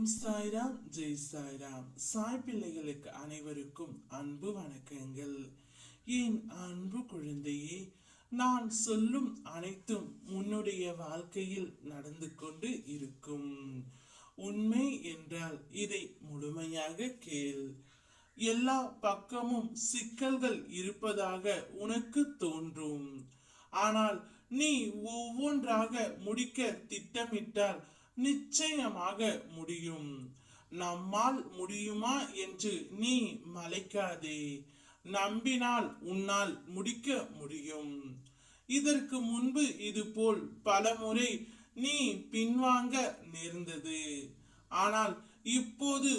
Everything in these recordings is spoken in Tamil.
சாய்ராம் ஜெய் சாய்ராம். சாய் பிள்ளைகளுக்கு அனைவருக்கும் அன்பு வணக்கங்கள். என் அன்பு குழந்தையே, நான் சொல்லும் அனைத்தும் உன்னுடைய வாழ்க்கையில் நடந்து கொண்டு இருக்கும். உண்மை என்றால் இதை முழுமையாக கேள். எல்லா பக்கமும் சிக்கல்கள் இருப்பதாக உனக்கு தோன்றும். ஆனால் நீ ஒவ்வொன்றாக முடிக்க திட்டமிட்டால் நிச்சயமாக முடியும். நம்மால் முடியுமா என்று நீ மலைக்காதே. நம்பினால் உன்னால் முடிக்க முடியும். இதற்கு முன்பு இதுபோல் பலமுறை நீ பின்வாங்க நேர்ந்தது. ஆனால் இப்போது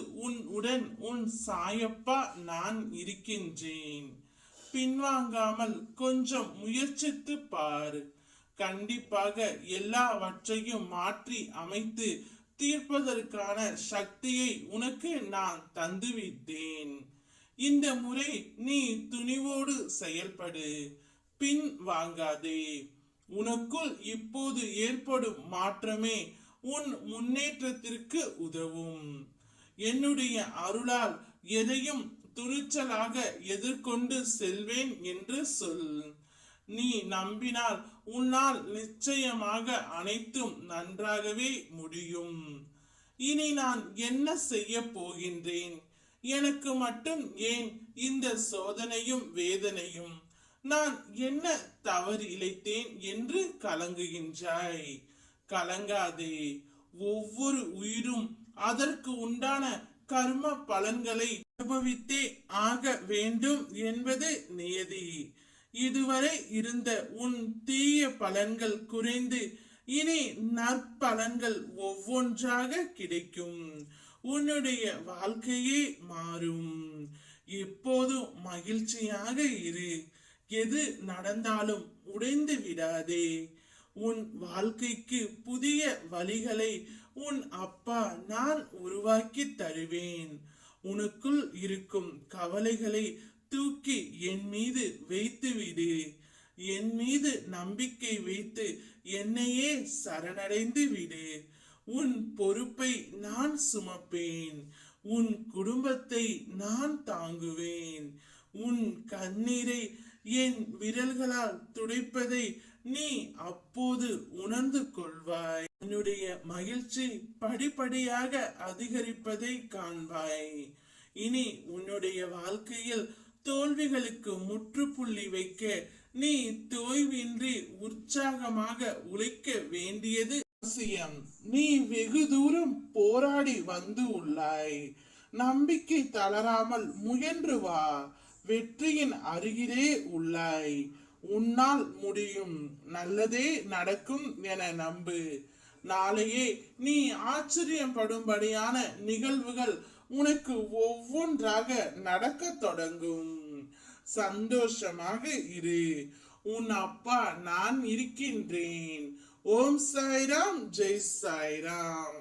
உடன் உன் சாயப்பா நான் இருக்கின்றேன். பின்வாங்காமல் கொஞ்சம் முயற்சித்து பார். கண்டிப்பாக எல்லாவற்றையும் மாற்றி அமைத்து தீர்ப்பதற்கான சக்தியை உனக்கு நான் தந்துவிட்டேன். இந்த முறை நீ துணிவோடு செயல்படு, பின் வாங்காதே. உனக்குள் இப்போது ஏற்படும் மாற்றமே உன் முன்னேற்றத்திற்கு உதவும். என்னுடைய அருளால் எதையும் துணிச்சலாக எதிர்கொண்டு செல்வேன் என்று சொல். நீ நம்பினால் உன்னால் நிச்சயமாக அனைத்தும் நன்றாகவே முடியும். இனி நான் என்ன செய்ய போகின்றேன்? எனக்கு மட்டும் ஏன் இந்த சோதனையும் வேதனையும்? நான் என்ன தவறு இழைத்தேன் என்று கலங்குகின்றாய்? கலங்காதே. ஒவ்வொரு உயிரும் அதற்கு உண்டான கர்ம பலன்களை அனுபவித்தே ஆக வேண்டும் என்பது நியதி. இதுவரை இருந்த உன் தீய பலன்கள் குறைந்து இனி நற்பலன்கள் ஒவ்வொன்றாக கிடைக்கும். உன்னுடைய வாழ்க்கையே மாறும். எப்போதும் மகிழ்ச்சியாக இரு. எது நடந்தாலும் உடைந்து விடாதே. உன் வாழ்க்கைக்கு புதிய வழிகளை உன் அப்பா நான் உருவாக்கி தருவேன். உனக்குள் இருக்கும் கவலைகளை தூக்கி என் மீது வைத்து விடு. என் மீது நம்பிக்கை வைத்து என்னையே சரணடைந்து விடு. உன் பொறுப்பை நான் சுமப்பேன். உன் குடும்பத்தை நான் தாங்குவேன். உன் கண்ணீரை என் விரல்களால் துடைப்பதை நீ அப்போது உணர்ந்து கொள்வாய். என்னுடைய மகிழ்ச்சி படிப்படியாக அதிகரிப்பதை காண்பாய். இனி உன்னுடைய வாழ்க்கையில் தோல்விகளுக்கு முற்றுப்புள்ளி வைக்க நீ தோய்வின்றி உற்சாகமாக உழைக்க வேண்டியது அவசியம். நீ வெகு தூரம் போராடி வந்து உள்ளாய். நம்பிக்கை தளராமல் முயன்று வா. வெற்றியின் அருகிலே உள்ளாய். உன்னால் முடியும். நல்லதே நடக்கும் என நம்பு. நாளையே நீ ஆச்சரியப்படும்படியான நிகழ்வுகள் உனக்கு ஒவ்வொன்றாக நடக்க தொடங்கும். சந்தோஷமாக இரு. உன் அப்பா நான் இருக்கின்றேன். ஓம் சாய்ராம் ஜெய் சாய்ராம்.